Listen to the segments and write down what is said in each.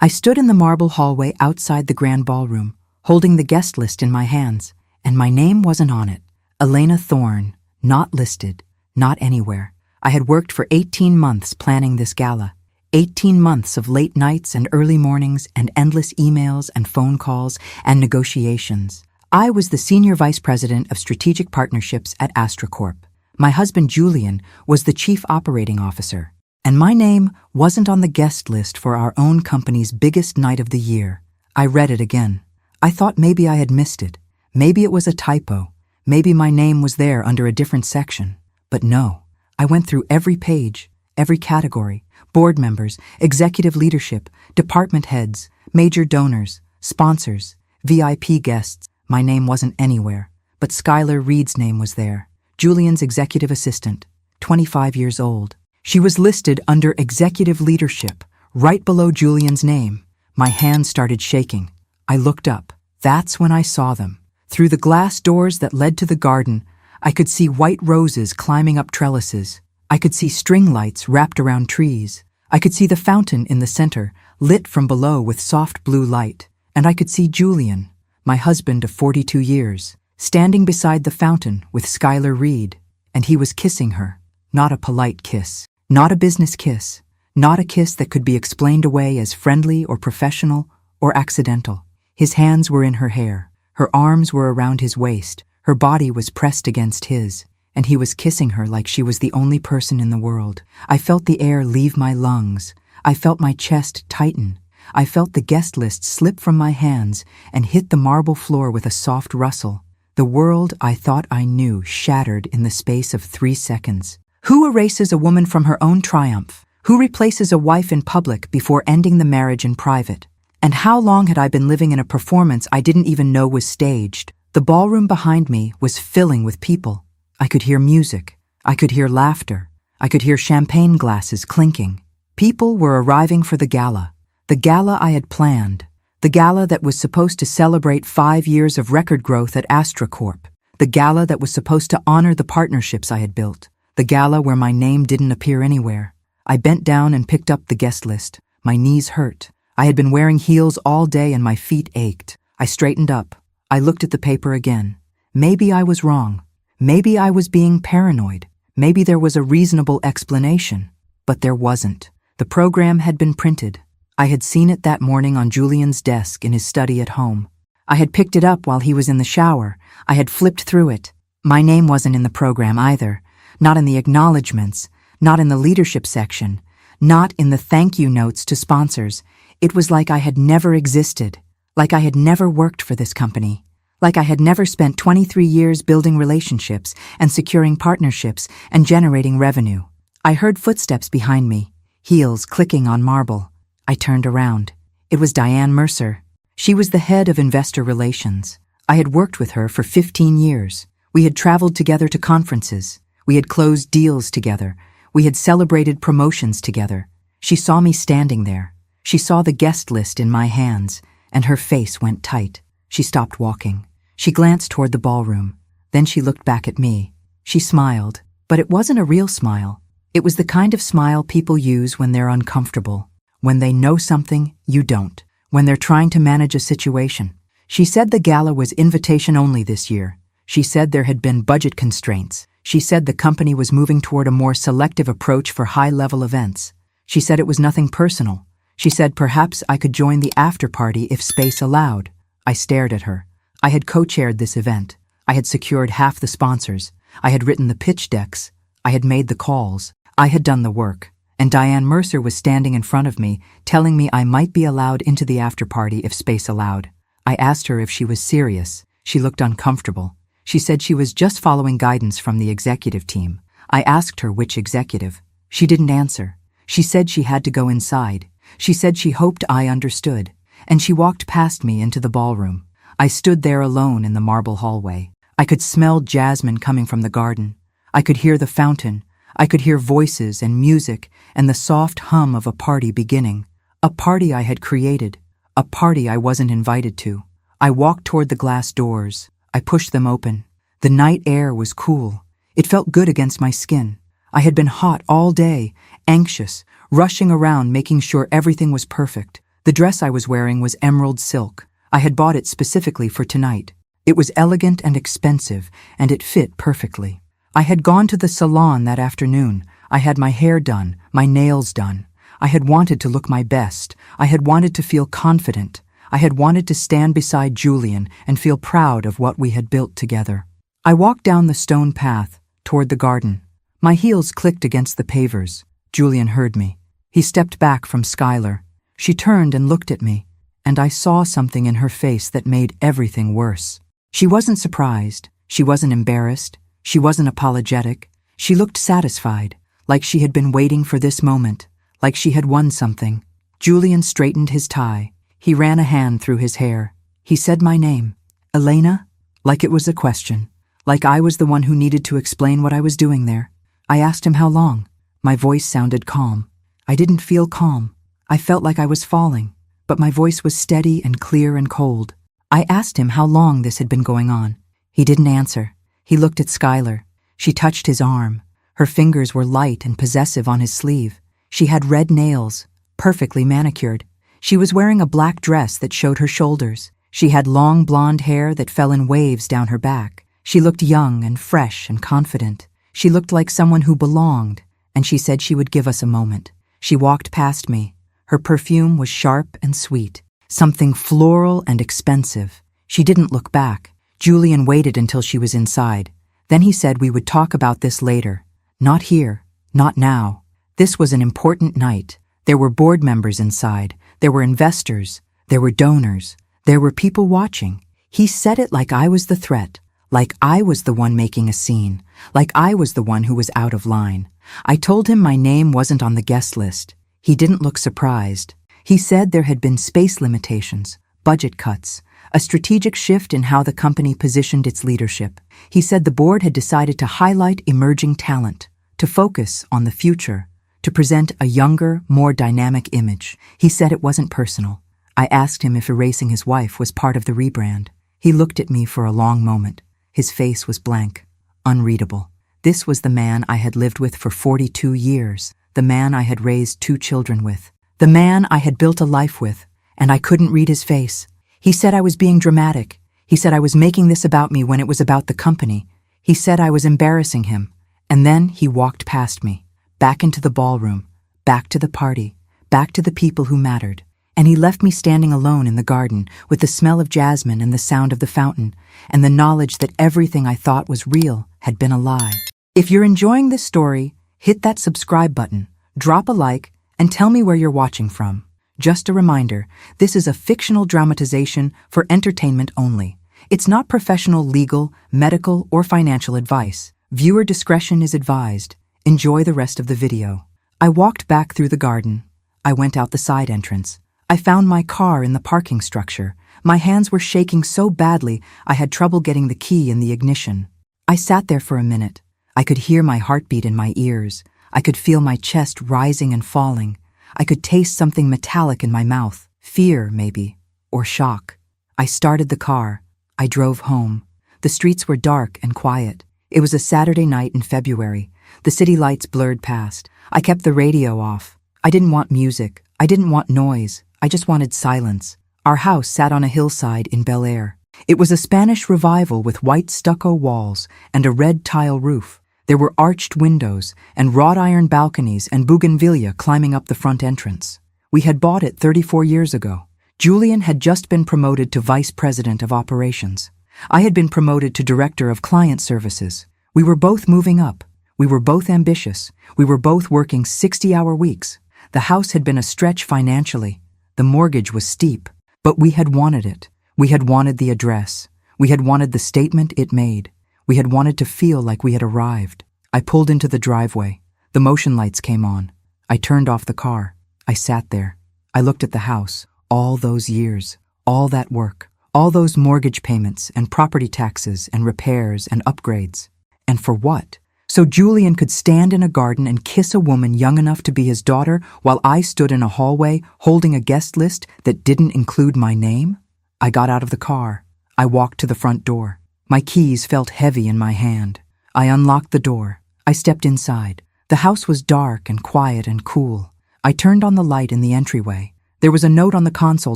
I stood in the marble hallway outside the grand ballroom, holding the guest list in my hands, and my name wasn't on it. Elena Thorne, not listed, not anywhere. I had worked for 18 months planning this gala. 18 months of late nights and early mornings and endless emails and phone calls and negotiations. I was the Senior Vice President of Strategic Partnerships at AstraCorp. My husband Julian was the Chief Operating Officer. And my name wasn't on the guest list for our own company's biggest night of the year. I read it again. I thought maybe I had missed it. Maybe it was a typo. Maybe my name was there under a different section. But no, I went through every page, every category, board members, executive leadership, department heads, major donors, sponsors, VIP guests. My name wasn't anywhere, but Skylar Reed's name was there. Julian's executive assistant, 25 years old. She was listed under executive leadership, right below Julian's name. My hands started shaking. I looked up. That's when I saw them. Through the glass doors that led to the garden, I could see white roses climbing up trellises. I could see string lights wrapped around trees. I could see the fountain in the center, lit from below with soft blue light. And I could see Julian, my husband of 42 years, standing beside the fountain with Skylar Reed. And he was kissing her. Not a polite kiss. Not a business kiss. Not a kiss that could be explained away as friendly or professional or accidental. His hands were in her hair. Her arms were around his waist. Her body was pressed against his. And he was kissing her like she was the only person in the world. I felt the air leave my lungs. I felt my chest tighten. I felt the guest list slip from my hands and hit the marble floor with a soft rustle. The world I thought I knew shattered in the space of 3 seconds. Who erases a woman from her own triumph? Who replaces a wife in public before ending the marriage in private? And how long had I been living in a performance I didn't even know was staged? The ballroom behind me was filling with people. I could hear music. I could hear laughter. I could hear champagne glasses clinking. People were arriving for the gala I had planned, the gala that was supposed to celebrate 5 years of record growth at AstraCorp, the gala that was supposed to honor the partnerships I had built. The gala where my name didn't appear anywhere. I bent down and picked up the guest list. My knees hurt. I had been wearing heels all day and my feet ached. I straightened up. I looked at the paper again. Maybe I was wrong. Maybe I was being paranoid. Maybe there was a reasonable explanation. But there wasn't. The program had been printed. I had seen it that morning on Julian's desk in his study at home. I had picked it up while he was in the shower. I had flipped through it. My name wasn't in the program either. Not in the acknowledgments, not in the leadership section, not in the thank you notes to sponsors. It was like I had never existed, like I had never worked for this company, like I had never spent 23 years building relationships and securing partnerships and generating revenue. I heard footsteps behind me, heels clicking on marble. I turned around. It was Diane Mercer. She was the head of investor relations. I had worked with her for 15 years. We had traveled together to conferences. We had closed deals together. We had celebrated promotions together. She saw me standing there. She saw the guest list in my hands, and her face went tight. She stopped walking. She glanced toward the ballroom. Then she looked back at me. She smiled, but it wasn't a real smile. It was the kind of smile people use when they're uncomfortable, when they know something you don't, when they're trying to manage a situation. She said the gala was invitation only this year. She said there had been budget constraints. She said the company was moving toward a more selective approach for high-level events. She said it was nothing personal. She said perhaps I could join the after-party if space allowed. I stared at her. I had co-chaired this event. I had secured half the sponsors. I had written the pitch decks. I had made the calls. I had done the work. And Diane Mercer was standing in front of me, telling me I might be allowed into the after-party if space allowed. I asked her if she was serious. She looked uncomfortable. She said she was just following guidance from the executive team. I asked her which executive. She didn't answer. She said she had to go inside. She said she hoped I understood. And she walked past me into the ballroom. I stood there alone in the marble hallway. I could smell jasmine coming from the garden. I could hear the fountain. I could hear voices and music and the soft hum of a party beginning. A party I had created. A party I wasn't invited to. I walked toward the glass doors. I pushed them open. The night air was cool. It felt good against my skin. I had been hot all day, anxious, rushing around making sure everything was perfect. The dress I was wearing was emerald silk. I had bought it specifically for tonight. It was elegant and expensive, and it fit perfectly. I had gone to the salon that afternoon. I had my hair done, my nails done. I had wanted to look my best. I had wanted to feel confident. I had wanted to stand beside Julian and feel proud of what we had built together. I walked down the stone path toward the garden. My heels clicked against the pavers. Julian heard me. He stepped back from Skylar. She turned and looked at me, and I saw something in her face that made everything worse. She wasn't surprised. She wasn't embarrassed. She wasn't apologetic. She looked satisfied, like she had been waiting for this moment, like she had won something. Julian straightened his tie. He ran a hand through his hair. He said my name, Elena, like it was a question, like I was the one who needed to explain what I was doing there. I asked him how long. My voice sounded calm. I didn't feel calm. I felt like I was falling, but my voice was steady and clear and cold. I asked him how long this had been going on. He didn't answer. He looked at Skylar. She touched his arm. Her fingers were light and possessive on his sleeve. She had red nails, perfectly manicured. She was wearing a black dress that showed her shoulders. She had long blonde hair that fell in waves down her back. She looked young and fresh and confident. She looked like someone who belonged, and she said she would give us a moment. She walked past me. Her perfume was sharp and sweet, something floral and expensive. She didn't look back. Julian waited until she was inside. Then he said we would talk about this later. Not here, not now. This was an important night. There were board members inside. There were investors. There were donors. There were people watching. He said it like I was the threat, like I was the one making a scene, like I was the one who was out of line. I told him my name wasn't on the guest list. He didn't look surprised. He said there had been space limitations, budget cuts, a strategic shift in how the company positioned its leadership. He said the board had decided to highlight emerging talent, to focus on the future, to present a younger, more dynamic image. He said it wasn't personal. I asked him if erasing his wife was part of the rebrand. He looked at me for a long moment. His face was blank, unreadable. This was the man I had lived with for 42 years, the man I had raised 2 children with, the man I had built a life with, and I couldn't read his face. He said I was being dramatic. He said I was making this about me when it was about the company. He said I was embarrassing him. And then he walked past me, back into the ballroom, back to the party, back to the people who mattered. And he left me standing alone in the garden with the smell of jasmine and the sound of the fountain, and the knowledge that everything I thought was real had been a lie. If you're enjoying this story, hit that subscribe button, drop a like, and tell me where you're watching from. Just a reminder, this is a fictional dramatization for entertainment only. It's not professional legal, medical, or financial advice. Viewer discretion is advised. Enjoy the rest of the video. I walked back through the garden. I went out the side entrance. I found my car in the parking structure. My hands were shaking so badly I had trouble getting the key in the ignition. I sat there for a minute. I could hear my heartbeat in my ears. I could feel my chest rising and falling. I could taste something metallic in my mouth. Fear, maybe, or shock. I started the car. I drove home. The streets were dark and quiet. It was a Saturday night in February. The city lights blurred past. I kept the radio off. I didn't want music. I didn't want noise. I just wanted silence. Our house sat on a hillside in Bel Air. It was a Spanish revival with white stucco walls and a red tile roof. There were arched windows and wrought iron balconies and bougainvillea climbing up the front entrance. We had bought it 34 years ago. Julian had just been promoted to vice president of operations. I had been promoted to director of client services. We were both moving up. We were both ambitious. We were both working 60-hour weeks. The house had been a stretch financially. The mortgage was steep, but we had wanted it. We had wanted the address. We had wanted the statement it made. We had wanted to feel like we had arrived. I pulled into the driveway. The motion lights came on. I turned off the car. I sat there. I looked at the house. All those years, all that work, all those mortgage payments and property taxes and repairs and upgrades. And for what? So Julian could stand in a garden and kiss a woman young enough to be his daughter while I stood in a hallway holding a guest list that didn't include my name? I got out of the car. I walked to the front door. My keys felt heavy in my hand. I unlocked the door. I stepped inside. The house was dark and quiet and cool. I turned on the light in the entryway. There was a note on the console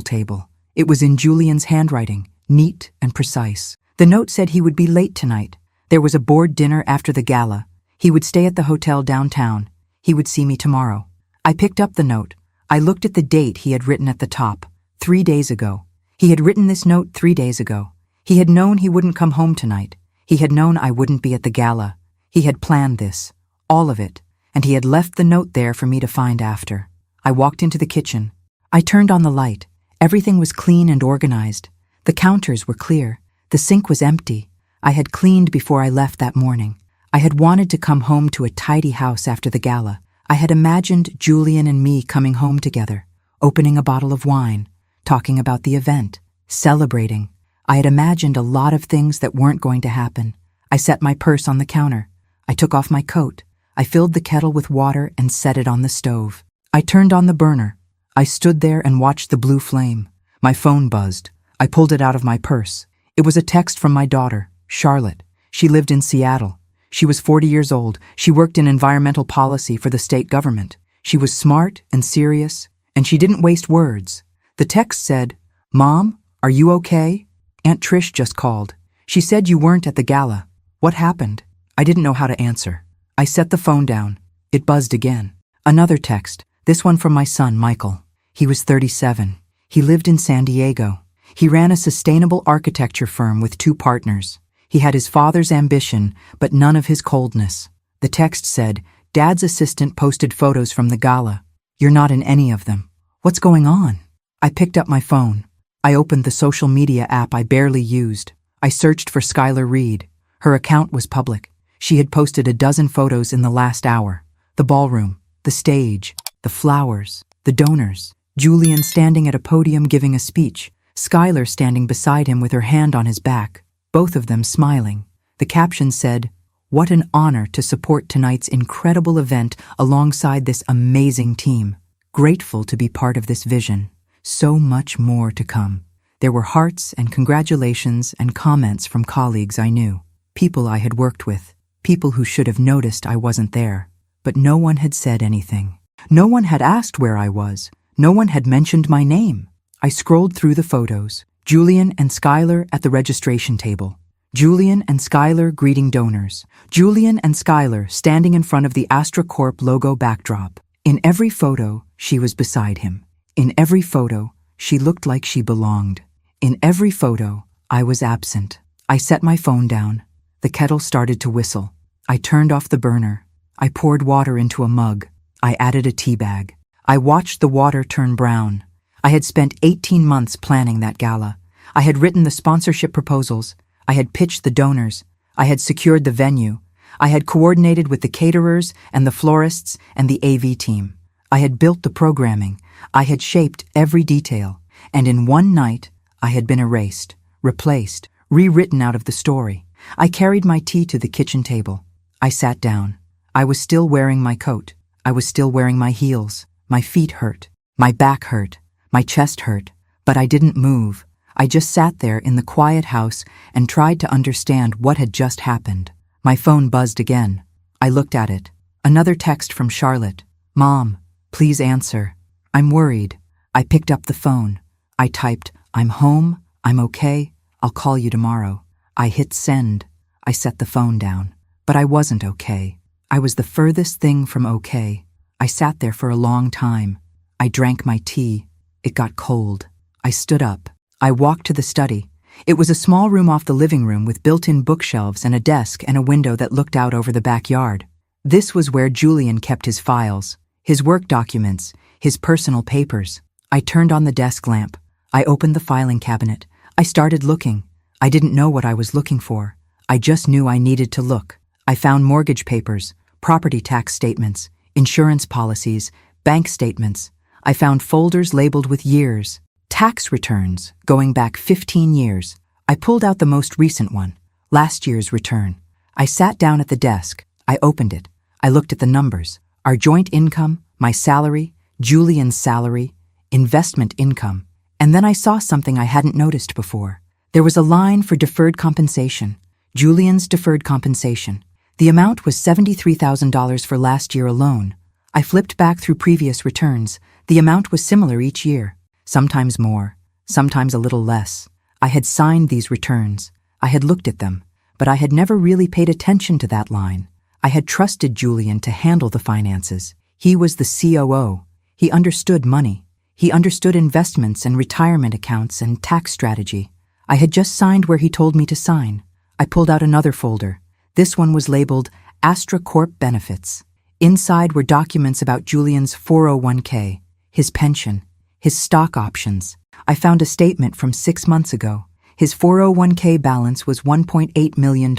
table. It was in Julian's handwriting, neat and precise. The note said he would be late tonight. There was a board dinner after the gala. He would stay at the hotel downtown. He would see me tomorrow. I picked up the note. I looked at the date he had written at the top. 3 days ago. He had written this note 3 days ago. He had known he wouldn't come home tonight. He had known I wouldn't be at the gala. He had planned this. All of it. And he had left the note there for me to find after. I walked into the kitchen. I turned on the light. Everything was clean and organized. The counters were clear. The sink was empty. I had cleaned before I left that morning. I had wanted to come home to a tidy house after the gala. I had imagined Julian and me coming home together, opening a bottle of wine, talking about the event, celebrating. I had imagined a lot of things that weren't going to happen. I set my purse on the counter. I took off my coat. I filled the kettle with water and set it on the stove. I turned on the burner. I stood there and watched the blue flame. My phone buzzed. I pulled it out of my purse. It was a text from my daughter, Charlotte. She lived in Seattle. She was 40 years old. She worked in environmental policy for the state government. She was smart and serious, and she didn't waste words. The text said, "Mom, are you okay? Aunt Trish just called. She said you weren't at the gala. What happened?" I didn't know how to answer. I set the phone down. It buzzed again. Another text, this one from my son, Michael. He was 37. He lived in San Diego. He ran a sustainable architecture firm with 2 partners. He had his father's ambition, but none of his coldness. The text said, "Dad's assistant posted photos from the gala. You're not in any of them. What's going on?" I picked up my phone. I opened the social media app I barely used. I searched for Skylar Reed. Her account was public. She had posted a dozen photos in the last hour. The ballroom, the stage, the flowers, the donors. Julian standing at a podium giving a speech. Skylar standing beside him with her hand on his back. Both of them smiling. The caption said, "What an honor to support tonight's incredible event alongside this amazing team. Grateful to be part of this vision. So much more to come." There were hearts and congratulations and comments from colleagues I knew, people I had worked with, people who should have noticed I wasn't there. But no one had said anything. No one had asked where I was. No one had mentioned my name. I scrolled through the photos. Julian and Skylar at the registration table. Julian and Skylar greeting donors. Julian and Skylar standing in front of the AstraCorp logo backdrop. In every photo, she was beside him. In every photo, she looked like she belonged. In every photo, I was absent. I set my phone down. The kettle started to whistle. I turned off the burner. I poured water into a mug. I added a tea bag. I watched the water turn brown. I had spent 18 months planning that gala. I had written the sponsorship proposals. I had pitched the donors. I had secured the venue. I had coordinated with the caterers and the florists and the AV team. I had built the programming. I had shaped every detail. And in one night, I had been erased, replaced, rewritten out of the story. I carried my tea to the kitchen table. I sat down. I was still wearing my coat. I was still wearing my heels. My feet hurt. My back hurt. My chest hurt. But I didn't move. I just sat there in the quiet house and tried to understand what had just happened. My phone buzzed again. I looked at it. Another text from Charlotte. "Mom, please answer. I'm worried." I picked up the phone. I typed, "I'm home. I'm okay. I'll call you tomorrow." I hit send. I set the phone down. But I wasn't okay. I was the furthest thing from okay. I sat there for a long time. I drank my tea. It got cold. I stood up. I walked to the study. It was a small room off the living room with built-in bookshelves and a desk and a window that looked out over the backyard. This was where Julian kept his files, his work documents, his personal papers. I turned on the desk lamp. I opened the filing cabinet. I started looking. I didn't know what I was looking for. I just knew I needed to look. I found mortgage papers, property tax statements, insurance policies, bank statements. I found folders labeled with years, tax returns going back 15 years. I pulled out the most recent one, last year's return. I sat down at the desk. I opened it. I looked at the numbers. Our joint income, my salary, Julian's salary, investment income. And then I saw something I hadn't noticed before. There was a line for deferred compensation, Julian's deferred compensation. The amount was $73,000 for last year alone. I flipped back through previous returns. The amount was similar each year. sometimes more, sometimes a little less. I had signed these returns. I had looked at them, but I had never really paid attention to that line. I had trusted Julian to handle the finances. He was the COO. He understood money. He understood investments and retirement accounts and tax strategy. I had just signed where he told me to sign. I pulled out another folder. This one was labeled Astra Corp Benefits. Inside were documents about Julian's 401k, his pension, his stock options. I found a statement from 6 months ago. His 401k balance was $1.8 million.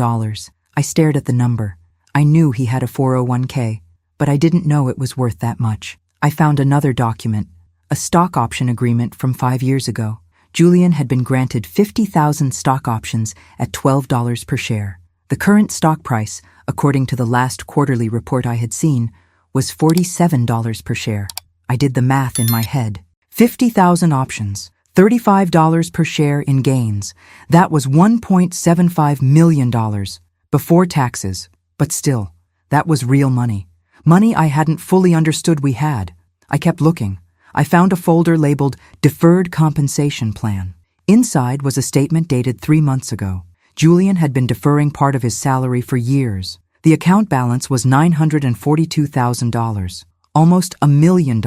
I stared at the number. I knew he had a 401k, but I didn't know it was worth that much. I found another document, a stock option agreement from 5 years ago. Julian had been granted 50,000 stock options at $12 per share. The current stock price, according to the last quarterly report I had seen, was $47 per share. I did the math in my head. 50,000 options, $35 per share in gains. That was $1.75 million before taxes. But still, that was real money. Money I hadn't fully understood we had. I kept looking. I found a folder labeled Deferred Compensation Plan. Inside was a statement dated 3 months ago. Julian had been deferring part of his salary for years. The account balance was $942,000, almost $1 million.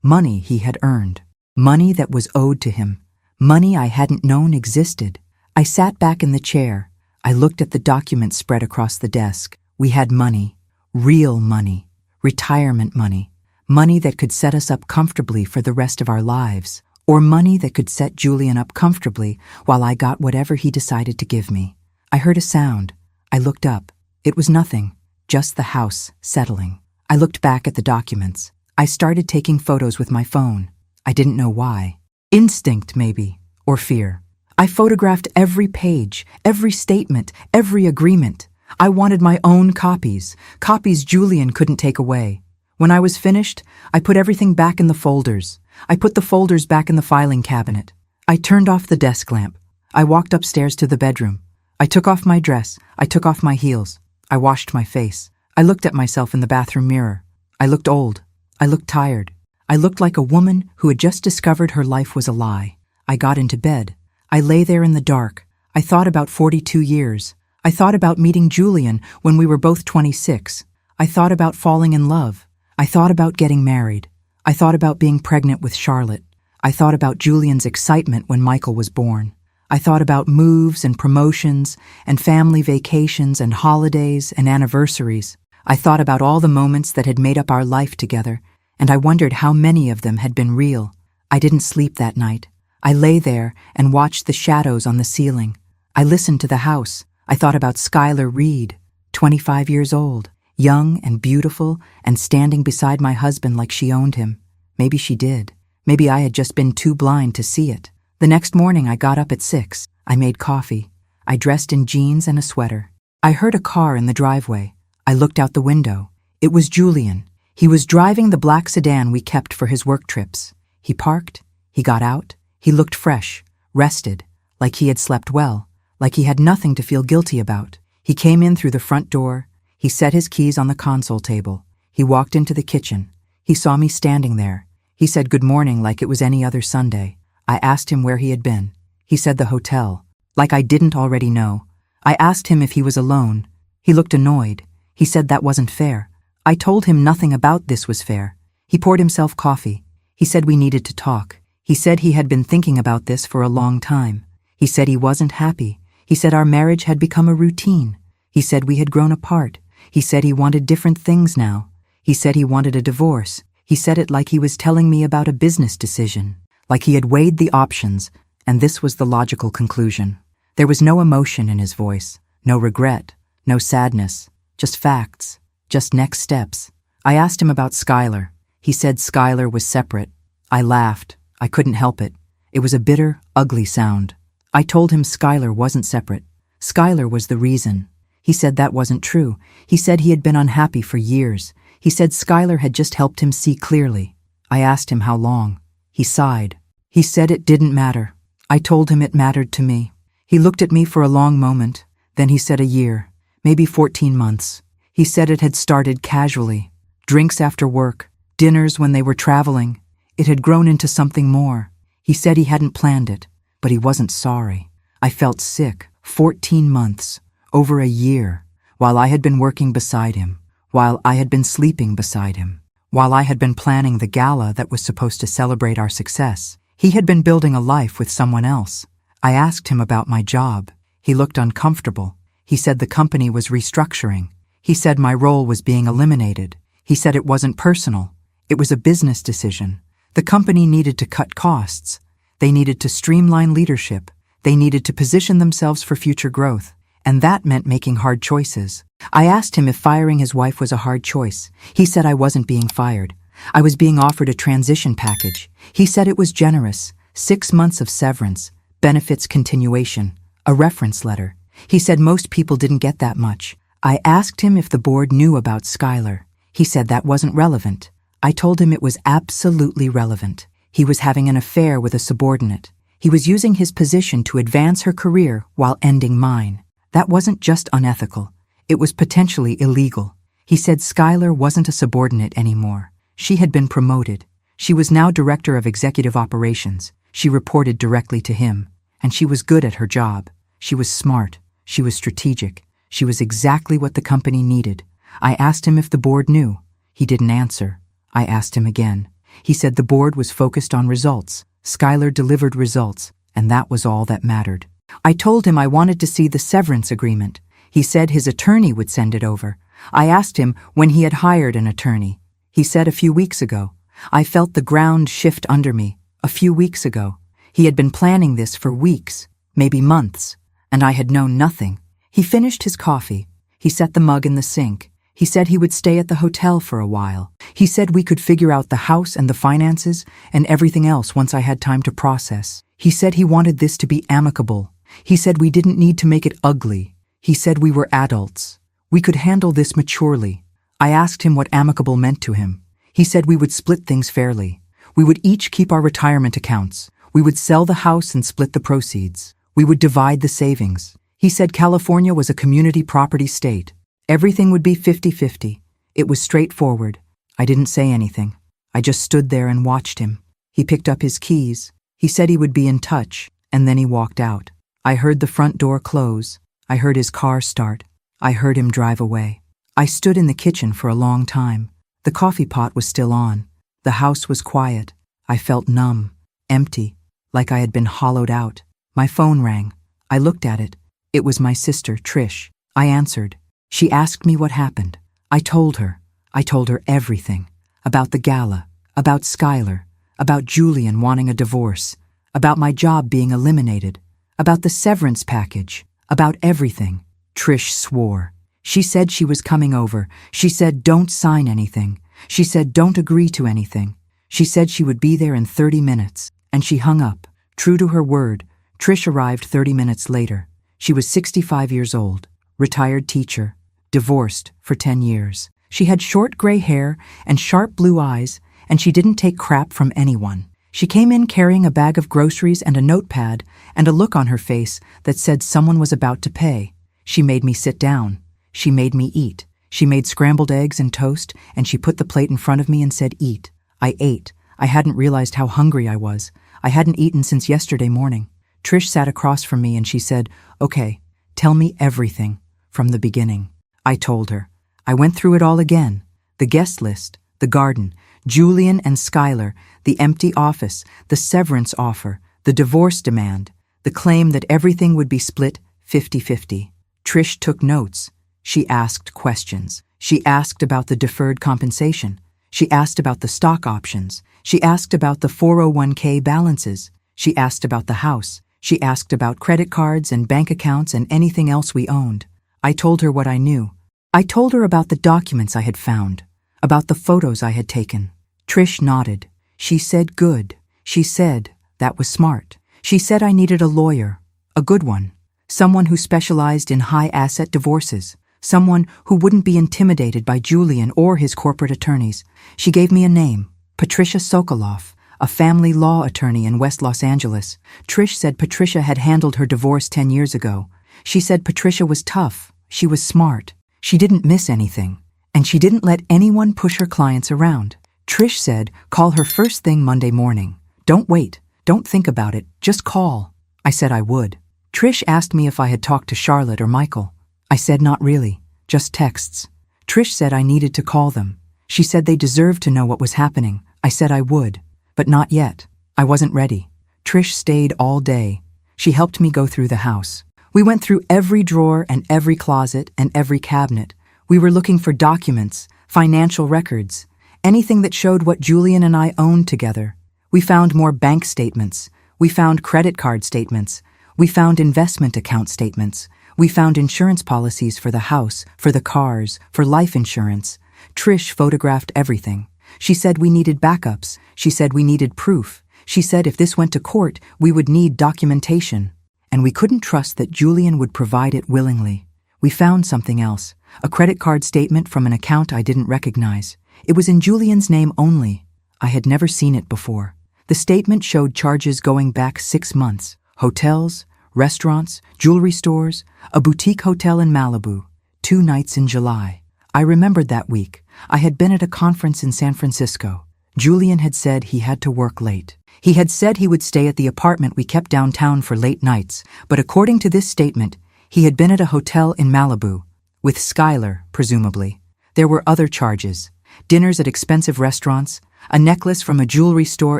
Money he had earned. Money that was owed to him. Money I hadn't known existed. I sat back in the chair. I looked at the documents spread across the desk. We had money. Real money. Retirement money. Money that could set us up comfortably for the rest of our lives. Or money that could set Julian up comfortably while I got whatever he decided to give me. I heard a sound. I looked up. It was nothing. Just the house settling. I looked back at the documents. I started taking photos with my phone. I didn't know why. Instinct, maybe. Or fear. I photographed every page, every statement, every agreement. I wanted my own copies, copies Julian couldn't take away. When I was finished, I put everything back in the folders. I put the folders back in the filing cabinet. I turned off the desk lamp. I walked upstairs to the bedroom. I took off my dress. I took off my heels. I washed my face. I looked at myself in the bathroom mirror. I looked old. I looked tired. I looked like a woman who had just discovered her life was a lie. I got into bed. I lay there in the dark. I thought about 42 years. I thought about meeting Julian when we were both 26. I thought about falling in love. I thought about getting married. I thought about being pregnant with Charlotte. I thought about Julian's excitement when Michael was born. I thought about moves and promotions and family vacations and holidays and anniversaries. I thought about all the moments that had made up our life together, and I wondered how many of them had been real. I didn't sleep that night. I lay there and watched the shadows on the ceiling. I listened to the house. I thought about Skylar Reed, 25 years old, young and beautiful and standing beside my husband like she owned him. Maybe she did. Maybe I had just been too blind to see it. The next morning I got up at 6. I made coffee. I dressed in jeans and a sweater. I heard a car in the driveway. I looked out the window. It was Julian. He was driving the black sedan we kept for his work trips. He parked. He got out. He looked fresh, rested, like he had slept well, like he had nothing to feel guilty about. He came in through the front door. He set his keys on the console table. He walked into the kitchen. He saw me standing there. He said good morning like it was any other Sunday. I asked him where he had been. He said the hotel, like I didn't already know. I asked him if he was alone. He looked annoyed. He said that wasn't fair. I told him nothing about this was fair. He poured himself coffee. He said we needed to talk. He said he had been thinking about this for a long time. He said he wasn't happy. He said our marriage had become a routine. He said we had grown apart. He said he wanted different things now. He said he wanted a divorce. He said it like he was telling me about a business decision, like he had weighed the options, and this was the logical conclusion. There was no emotion in his voice, no regret, no sadness, just facts, just next steps. I asked him about Skylar. He said Skylar was separate. I laughed. I couldn't help it. It was a bitter, ugly sound. I told him Skylar wasn't separate. Skylar was the reason. He said that wasn't true. He said he had been unhappy for years. He said Skylar had just helped him see clearly. I asked him how long. He sighed. He said it didn't matter. I told him it mattered to me. He looked at me for a long moment. Then he said a year, maybe 14 months. He said it had started casually. Drinks after work, dinners when they were traveling. It had grown into something more. He said he hadn't planned it, but he wasn't sorry. I felt sick. 14 months, over a year, while I had been working beside him, while I had been sleeping beside him, while I had been planning the gala that was supposed to celebrate our success. He had been building a life with someone else. I asked him about my job. He looked uncomfortable. He said the company was restructuring. He said my role was being eliminated. He said it wasn't personal. It was a business decision. The company needed to cut costs. They needed to streamline leadership. They needed to position themselves for future growth, and that meant making hard choices. I asked him if firing his wife was a hard choice. He said I wasn't being fired. I was being offered a transition package. He said it was generous, 6 months of severance, benefits continuation, a reference letter. He said most people didn't get that much. I asked him if the board knew about Skylar. He said that wasn't relevant. I told him it was absolutely relevant. He was having an affair with a subordinate. He was using his position to advance her career while ending mine. That wasn't just unethical. It was potentially illegal. He said Skylar wasn't a subordinate anymore. She had been promoted. She was now director of executive operations. She reported directly to him. And she was good at her job. She was smart. She was strategic. She was exactly what the company needed. I asked him if the board knew. He didn't answer. I asked him again. He said the board was focused on results. Skylar delivered results, and that was all that mattered. I told him I wanted to see the severance agreement. He said his attorney would send it over. I asked him when he had hired an attorney. He said a few weeks ago. I felt the ground shift under me. A few weeks ago. He had been planning this for weeks, maybe months, and I had known nothing. He finished his coffee. He set the mug in the sink. He said he would stay at the hotel for a while. He said we could figure out the house and the finances and everything else once I had time to process. He said he wanted this to be amicable. He said we didn't need to make it ugly. He said we were adults. We could handle this maturely. I asked him what amicable meant to him. He said we would split things fairly. We would each keep our retirement accounts. We would sell the house and split the proceeds. We would divide the savings. He said California was a community property state. Everything would be 50-50. It was straightforward. I didn't say anything. I just stood there and watched him. He picked up his keys. He said he would be in touch, and then he walked out. I heard the front door close. I heard his car start. I heard him drive away. I stood in the kitchen for a long time. The coffee pot was still on. The house was quiet. I felt numb, empty, like I had been hollowed out. My phone rang. I looked at it. It was my sister, Trish. I answered. She asked me what happened. I told her. I told her everything. About the gala, about Skylar, about Julian wanting a divorce, about my job being eliminated, about the severance package, about everything. Trish swore. She said she was coming over. She said don't sign anything. She said don't agree to anything. She said she would be there in 30 minutes, and she hung up. True to her word, Trish arrived 30 minutes later. She was 65 years old, retired teacher, divorced for 10 years. She had short gray hair and sharp blue eyes, and she didn't take crap from anyone. She came in carrying a bag of groceries and a notepad and a look on her face that said someone was about to pay. She made me sit down. She made me eat. She made scrambled eggs and toast, and she put the plate in front of me and said, "Eat." I ate. I hadn't realized how hungry I was. I hadn't eaten since yesterday morning. Trish sat across from me and she said, "Okay, tell me everything, from the beginning." I told her. I went through it all again. The guest list, the garden, Julian and Skylar, the empty office, the severance offer, the divorce demand, the claim that everything would be split 50-50. Trish took notes. She asked questions. She asked about the deferred compensation. She asked about the stock options. She asked about the 401k balances. She asked about the house. She asked about credit cards and bank accounts and anything else we owned. I told her what I knew. I told her about the documents I had found, about the photos I had taken. Trish nodded. She said good. She said that was smart. She said I needed a lawyer, a good one, someone who specialized in high-asset divorces, someone who wouldn't be intimidated by Julian or his corporate attorneys. She gave me a name, Patricia Sokoloff, a family law attorney in West Los Angeles. Trish said Patricia had handled her divorce 10 years ago. She said Patricia was tough. She was smart. She didn't miss anything. And she didn't let anyone push her clients around. Trish said, call her first thing Monday morning. Don't wait. Don't think about it, just call. I said I would. Trish asked me if I had talked to Charlotte or Michael. I said not really, just texts. Trish said I needed to call them. She said they deserved to know what was happening. I said I would. But not yet. I wasn't ready. Trish stayed all day. She helped me go through the house. We went through every drawer and every closet and every cabinet. We were looking for documents, financial records, anything that showed what Julian and I owned together. We found more bank statements. We found credit card statements. We found investment account statements. We found insurance policies for the house, for the cars, for life insurance. Trish photographed everything. She said we needed backups. She said we needed proof. She said if this went to court, we would need documentation. And we couldn't trust that Julian would provide it willingly. We found something else, a credit card statement from an account I didn't recognize. It was in Julian's name only. I had never seen it before. The statement showed charges going back 6 months. Hotels, restaurants, jewelry stores, a boutique hotel in Malibu, 2 nights in July. I remembered that week. I had been at a conference in San Francisco. Julian had said he had to work late. He had said he would stay at the apartment we kept downtown for late nights, but according to this statement, he had been at a hotel in Malibu, with Skylar, presumably. There were other charges, dinners at expensive restaurants, a necklace from a jewelry store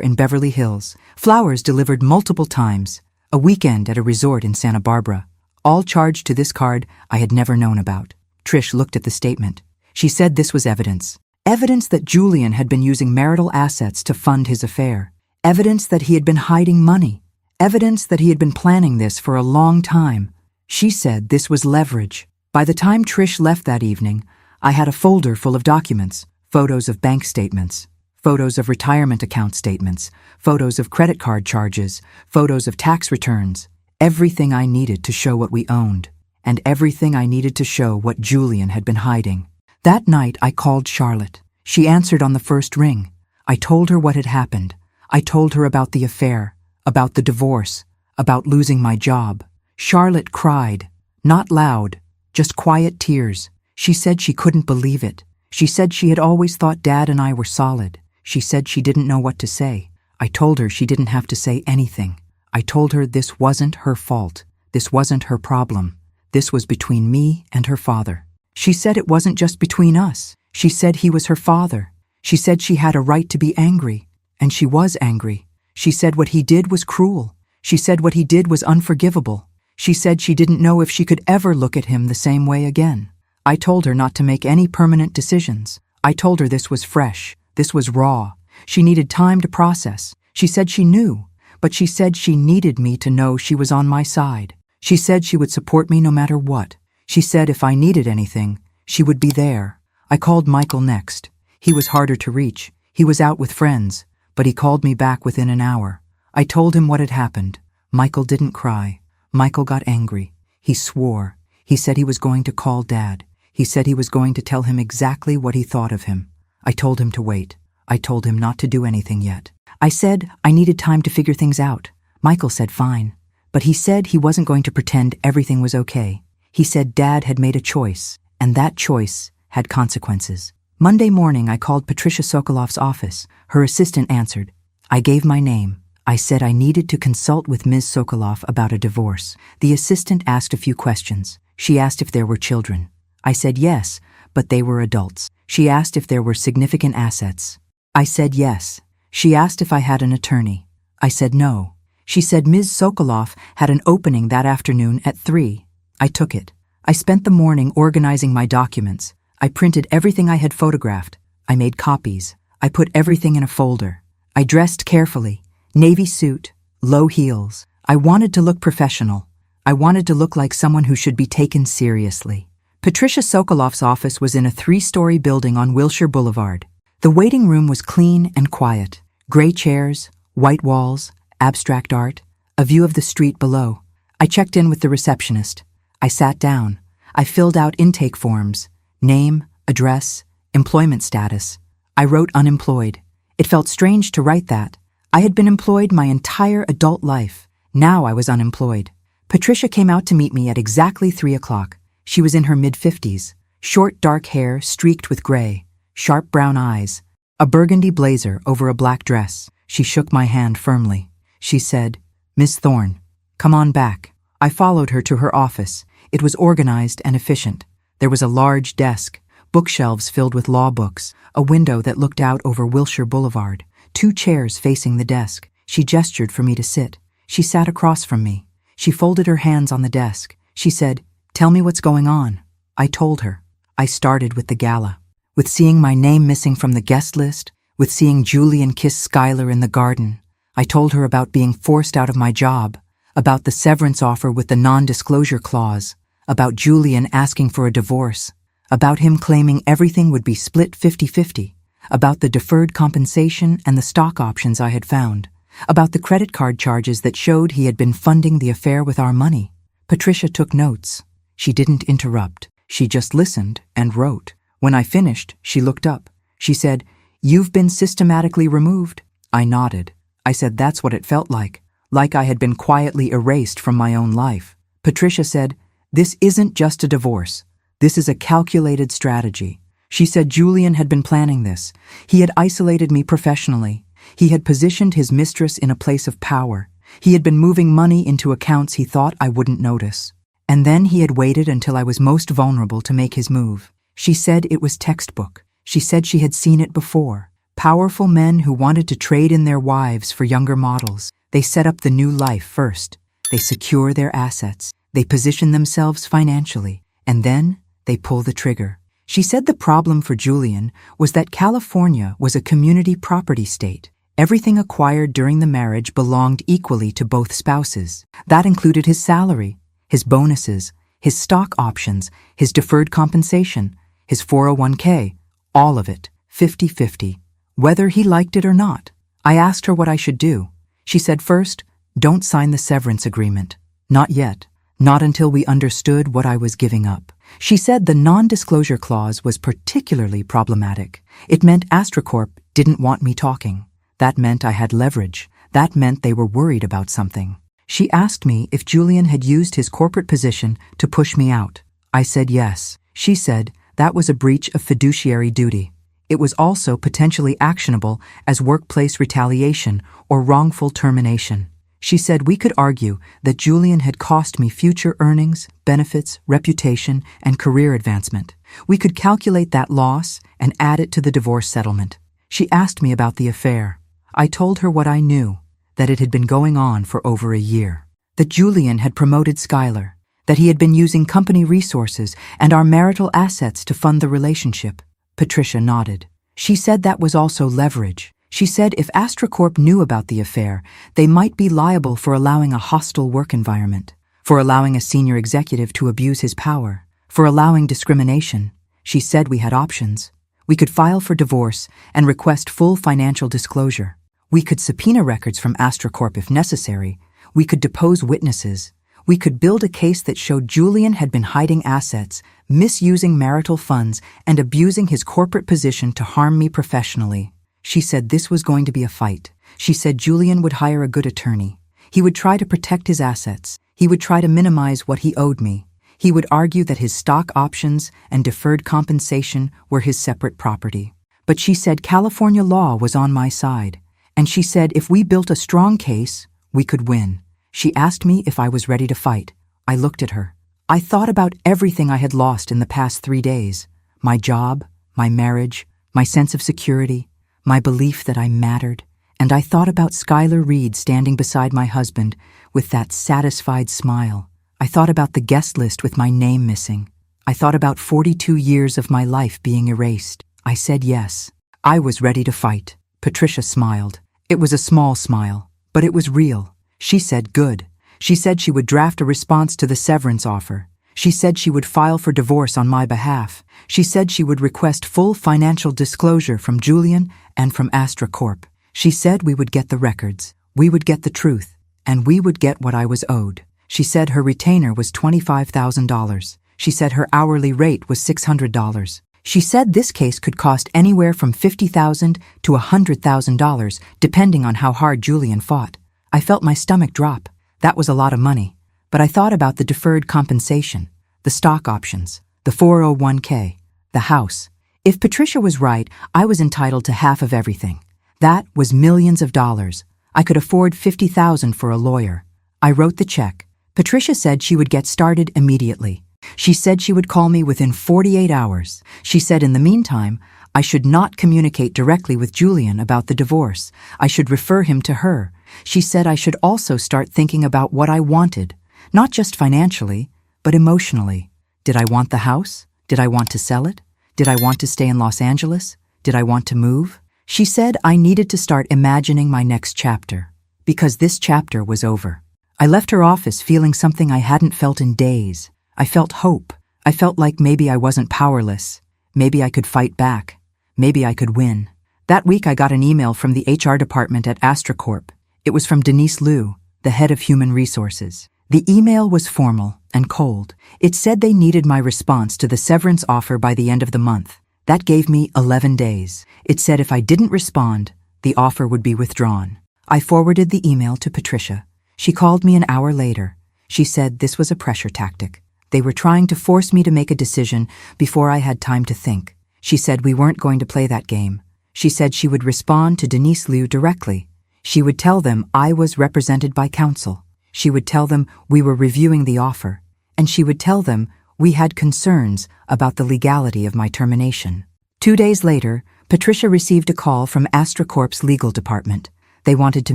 in Beverly Hills, flowers delivered multiple times, a weekend at a resort in Santa Barbara, all charged to this card I had never known about. Trish looked at the statement. She said this was evidence. Evidence that Julian had been using marital assets to fund his affair. Evidence that he had been hiding money. Evidence that he had been planning this for a long time. She said this was leverage. By the time Trish left that evening, I had a folder full of documents, photos of bank statements, photos of retirement account statements, photos of credit card charges, photos of tax returns, everything I needed to show what we owned, and everything I needed to show what Julian had been hiding. That night I called Charlotte. She answered on the first ring. I told her what had happened. I told her about the affair, about the divorce, about losing my job. Charlotte cried, not loud, just quiet tears. She said she couldn't believe it. She said she had always thought Dad and I were solid. She said she didn't know what to say. I told her she didn't have to say anything. I told her this wasn't her fault. This wasn't her problem. This was between me and her father. She said it wasn't just between us. She said he was her father. She said she had a right to be angry. And she was angry. She said what he did was cruel. She said what he did was unforgivable. She said she didn't know if she could ever look at him the same way again. I told her not to make any permanent decisions. I told her this was fresh. This was raw. She needed time to process. She said she knew, but she said she needed me to know she was on my side. She said she would support me no matter what. She said if I needed anything, she would be there. I called Michael next. He was harder to reach. He was out with friends. But he called me back within an hour. I told him what had happened. Michael didn't cry. Michael got angry. He swore. He said he was going to call Dad. He said he was going to tell him exactly what he thought of him. I told him to wait. I told him not to do anything yet. I said I needed time to figure things out. Michael said fine. But he said he wasn't going to pretend everything was okay. He said Dad had made a choice, and that choice had consequences. Monday morning, I called Patricia Sokolov's office. Her assistant answered. I gave my name. I said I needed to consult with Ms. Sokolov about a divorce. The assistant asked a few questions. She asked if there were children. I said yes, but they were adults. She asked if there were significant assets. I said yes. She asked if I had an attorney. I said no. She said Ms. Sokolov had an opening that afternoon at 3. I took it. I spent the morning organizing my documents. I printed everything I had photographed. I made copies. I put everything in a folder. I dressed carefully. Navy suit, low heels. I wanted to look professional. I wanted to look like someone who should be taken seriously. Patricia Sokolov's office was in a 3-story building on Wilshire Boulevard. The waiting room was clean and quiet. Gray chairs, white walls, abstract art, a view of the street below. I checked in with the receptionist. I sat down. I filled out intake forms. Name, address, employment status. I wrote unemployed. It felt strange to write that. I had been employed my entire adult life. Now I was unemployed. Patricia came out to meet me at exactly 3 o'clock. She was in her mid-50s, short dark hair streaked with gray, sharp brown eyes, a burgundy blazer over a black dress. She shook my hand firmly. She said, "Miss Thorne, come on back." I followed her to her office. It was organized and efficient. There was a large desk, bookshelves filled with law books, a window that looked out over Wilshire Boulevard, 2 chairs facing the desk. She gestured for me to sit. She sat across from me. She folded her hands on the desk. She said, "Tell me what's going on." I told her. I started with the gala, with seeing my name missing from the guest list, with seeing Julian kiss Skylar in the garden. I told her about being forced out of my job, about the severance offer with the non-disclosure clause, about Julian asking for a divorce, about him claiming everything would be split 50-50, about the deferred compensation and the stock options I had found, about the credit card charges that showed he had been funding the affair with our money. Patricia took notes. She didn't interrupt. She just listened and wrote. When I finished, she looked up. She said, "You've been systematically removed." I nodded. I said that's what it felt like I had been quietly erased from my own life. Patricia said, "This isn't just a divorce. This is a calculated strategy." She said Julian had been planning this. He had isolated me professionally. He had positioned his mistress in a place of power. He had been moving money into accounts he thought I wouldn't notice. And then he had waited until I was most vulnerable to make his move. She said it was textbook. She said she had seen it before. Powerful men who wanted to trade in their wives for younger models. They set up the new life first. They secure their assets. They position themselves financially. And then they pull the trigger. She said the problem for Julian was that California was a community property state. Everything acquired during the marriage belonged equally to both spouses. That included his salary, his bonuses, his stock options, his deferred compensation, his 401k, all of it, 50-50. Whether he liked it or not. I asked her what I should do. She said, "First, don't sign the severance agreement. Not yet. Not until we understood what I was giving up." She said the non-disclosure clause was particularly problematic. It meant AstraCorp didn't want me talking. That meant I had leverage. That meant they were worried about something. She asked me if Julian had used his corporate position to push me out. I said yes. She said that was a breach of fiduciary duty. It was also potentially actionable as workplace retaliation or wrongful termination. She said we could argue that Julian had cost me future earnings, benefits, reputation, and career advancement. We could calculate that loss and add it to the divorce settlement. She asked me about the affair. I told her what I knew, that it had been going on for over a year, that Julian had promoted Skylar, that he had been using company resources and our marital assets to fund the relationship. Patricia nodded. She said that was also leverage. She said if AstraCorp knew about the affair, they might be liable for allowing a hostile work environment, for allowing a senior executive to abuse his power, for allowing discrimination. She said we had options. We could file for divorce and request full financial disclosure. We could subpoena records from AstraCorp if necessary. We could depose witnesses. We could build a case that showed Julian had been hiding assets, misusing marital funds, and abusing his corporate position to harm me professionally. She said this was going to be a fight. She said Julian would hire a good attorney. He would try to protect his assets. He would try to minimize what he owed me. He would argue that his stock options and deferred compensation were his separate property. But she said California law was on my side. And she said if we built a strong case, we could win. She asked me if I was ready to fight. I looked at her. I thought about everything I had lost in the past 3 days. My job, my marriage, my sense of security, my belief that I mattered. And I thought about Skylar Reed standing beside my husband with that satisfied smile. I thought about the guest list with my name missing. I thought about 42 years of my life being erased. I said yes. I was ready to fight. Patricia smiled. It was a small smile, but it was real. She said good. She said she would draft a response to the severance offer. She said she would file for divorce on my behalf. She said she would request full financial disclosure from Julian and from AstraCorp. She said we would get the records. We would get the truth. And we would get what I was owed. She said her retainer was $25,000. She said her hourly rate was $600. She said this case could cost anywhere from $50,000 to $100,000, depending on how hard Julian fought. I felt my stomach drop. That was a lot of money. But I thought about the deferred compensation, the stock options, the 401k, the house. If Patricia was right, I was entitled to half of everything. That was millions of dollars. I could afford $50,000 for a lawyer. I wrote the check. Patricia said she would get started immediately. She said she would call me within 48 hours. She said in the meantime, I should not communicate directly with Julian about the divorce. I should refer him to her. She said I should also start thinking about what I wanted, not just financially, but emotionally. Did I want the house? Did I want to sell it? Did I want to stay in Los Angeles? Did I want to move? She said I needed to start imagining my next chapter, because this chapter was over. I left her office feeling something I hadn't felt in days. I felt hope. I felt like maybe I wasn't powerless. Maybe I could fight back. Maybe I could win. That week I got an email from the HR department at AstraCorp. It was from Denise Liu, the head of human resources. The email was formal and cold. It said they needed my response to the severance offer by the end of the month. That gave me 11 days. It said if I didn't respond, the offer would be withdrawn. I forwarded the email to Patricia. She called me an hour later. She said this was a pressure tactic. They were trying to force me to make a decision before I had time to think. She said we weren't going to play that game. She said she would respond to Denise Liu directly. She would tell them I was represented by counsel. She would tell them we were reviewing the offer. And she would tell them we had concerns about the legality of my termination. 2 days later, Patricia received a call from AstraCorp's legal department. They wanted to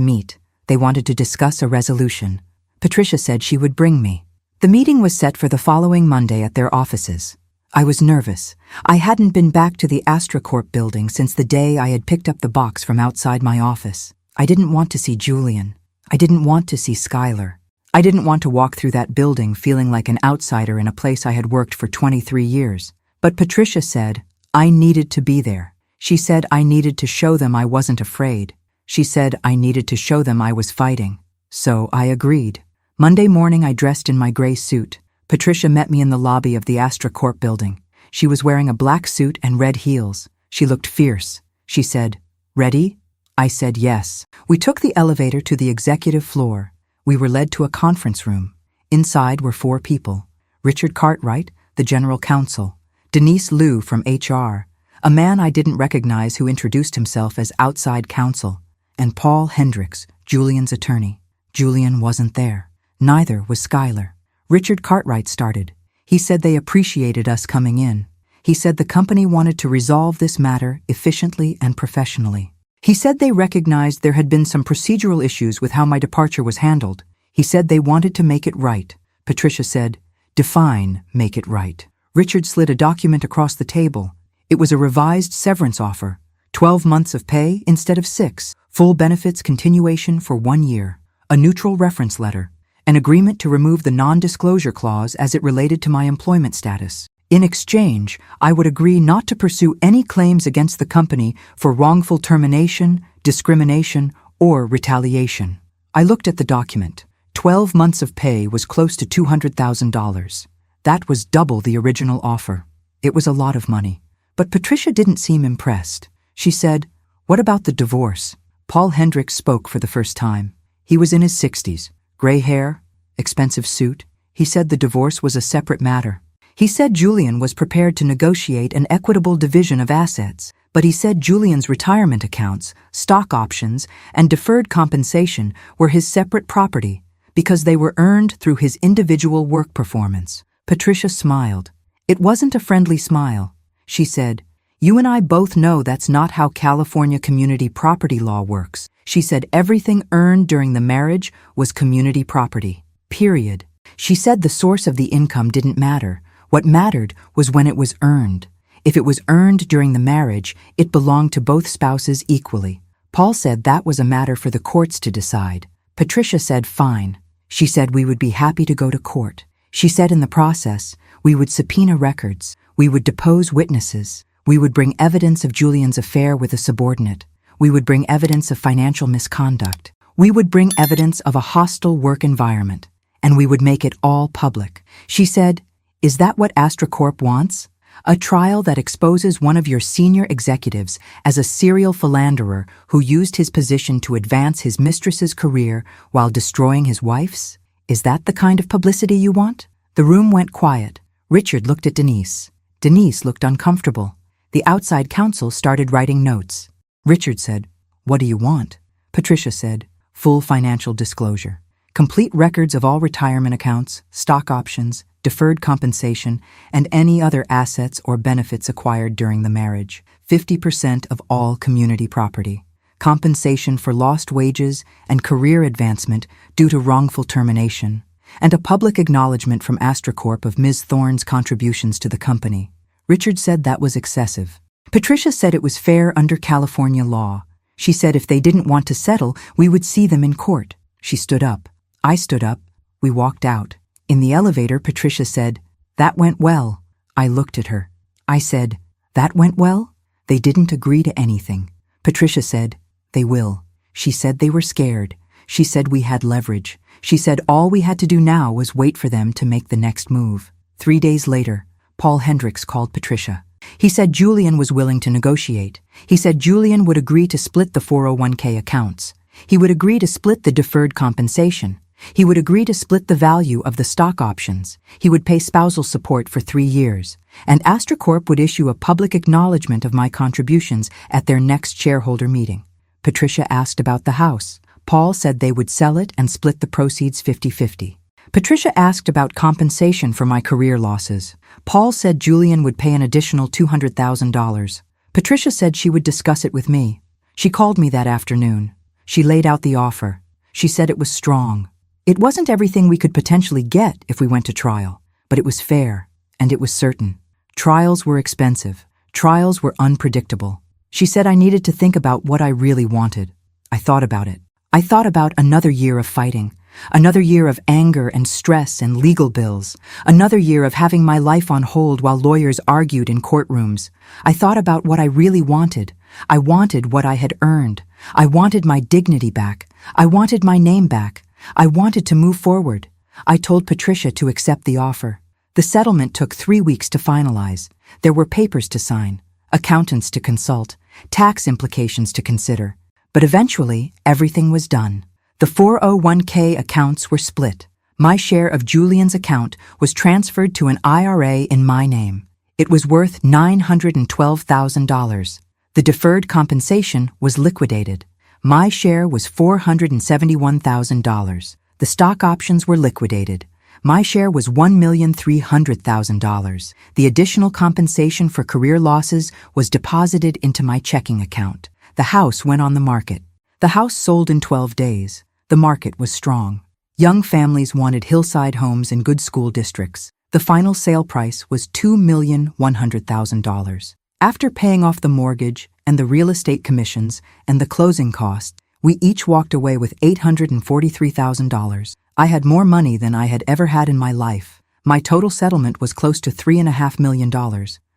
meet. They wanted to discuss a resolution. Patricia said she would bring me. The meeting was set for the following Monday at their offices. I was nervous. I hadn't been back to the AstraCorp building since the day I had picked up the box from outside my office. I didn't want to see Julian. I didn't want to see Skylar. I didn't want to walk through that building feeling like an outsider in a place I had worked for 23 years. But Patricia said I needed to be there. She said I needed to show them I wasn't afraid. She said I needed to show them I was fighting. So I agreed. Monday morning I dressed in my gray suit. Patricia met me in the lobby of the AstraCorp building. She was wearing a black suit and red heels. She looked fierce. She said, "Ready?" I said yes. We took the elevator to the executive floor. We were led to a conference room. Inside were 4 people. Richard Cartwright, the general counsel. Denise Liu from HR, a man I didn't recognize who introduced himself as outside counsel. And Paul Hendricks, Julian's attorney. Julian wasn't there. Neither was Skylar. Richard Cartwright started. He said they appreciated us coming in. He said the company wanted to resolve this matter efficiently and professionally. He said they recognized there had been some procedural issues with how my departure was handled. He said they wanted to make it right. Patricia said, "Define make it right." Richard slid a document across the table. It was a revised severance offer. 12 months of pay instead of 6. Full benefits continuation for 1 year. A neutral reference letter. An agreement to remove the non-disclosure clause as it related to my employment status. In exchange, I would agree not to pursue any claims against the company for wrongful termination, discrimination, or retaliation. I looked at the document. 12 months of pay was close to $200,000. That was double the original offer. It was a lot of money. But Patricia didn't seem impressed. She said, "What about the divorce?" Paul Hendricks spoke for the first time. He was in his 60s. Gray hair, expensive suit. He said the divorce was a separate matter. He said Julian was prepared to negotiate an equitable division of assets, but he said Julian's retirement accounts, stock options, and deferred compensation were his separate property because they were earned through his individual work performance. Patricia smiled. It wasn't a friendly smile. She said, "You and I both know that's not how California community property law works." She said everything earned during the marriage was community property. Period. She said the source of the income didn't matter. What mattered was when it was earned. If it was earned during the marriage, it belonged to both spouses equally. Paul said that was a matter for the courts to decide. Patricia said fine. She said we would be happy to go to court. She said in the process, we would subpoena records. We would depose witnesses. We would bring evidence of Julian's affair with a subordinate. We would bring evidence of financial misconduct. We would bring evidence of a hostile work environment. And we would make it all public. She said, "Is that what AstraCorp wants? A trial that exposes one of your senior executives as a serial philanderer who used his position to advance his mistress's career while destroying his wife's? Is that the kind of publicity you want?" The room went quiet. Richard looked at Denise. Denise looked uncomfortable. The outside counsel started writing notes. Richard said, "What do you want?" Patricia said, full financial disclosure. Complete records of all retirement accounts, stock options, deferred compensation, and any other assets or benefits acquired during the marriage. 50% of all community property. Compensation for lost wages and career advancement due to wrongful termination, and a public acknowledgement from AstraCorp of Ms. Thorne's contributions to the company. Richard said that was excessive. Patricia said it was fair under California law. She said if they didn't want to settle, we would see them in court. She stood up. I stood up. We walked out. In the elevator, Patricia said, "That went well." I looked at her. I said, "That went well?" They didn't agree to anything. Patricia said, "They will." She said they were scared. She said we had leverage. She said all we had to do now was wait for them to make the next move. 3 days later, Paul Hendricks called Patricia. He said Julian was willing to negotiate. He said Julian would agree to split the 401k accounts. He would agree to split the deferred compensation. He would agree to split the value of the stock options. He would pay spousal support for 3 years. And AstraCorp would issue a public acknowledgement of my contributions at their next shareholder meeting. Patricia asked about the house. Paul said they would sell it and split the proceeds 50-50. Patricia asked about compensation for my career losses. Paul said Julian would pay an additional $200,000. Patricia said she would discuss it with me. She called me that afternoon. She laid out the offer. She said it was strong. It wasn't everything we could potentially get if we went to trial, but it was fair, and it was certain. Trials were expensive. Trials were unpredictable. She said I needed to think about what I really wanted. I thought about it. I thought about another year of fighting, another year of anger and stress and legal bills, another year of having my life on hold while lawyers argued in courtrooms. I thought about what I really wanted. I wanted what I had earned. I wanted my dignity back. I wanted my name back. I wanted to move forward. I told Patricia to accept the offer. The settlement took 3 weeks to finalize. There were papers to sign, accountants to consult, tax implications to consider. But eventually, everything was done. The 401k accounts were split. My share of Julian's account was transferred to an IRA in my name. It was worth $912,000. The deferred compensation was liquidated. My share was $471,000. The stock options were liquidated. My share was $1,300,000. The additional compensation for career losses was deposited into my checking account. The house went on the market. The house sold in 12 days. The market was strong. Young families wanted hillside homes in good school districts. The final sale price was $2,100,000. After paying off the mortgage and the real estate commissions and the closing costs, we each walked away with $843,000. I had more money than I had ever had in my life. My total settlement was close to $3.5 million.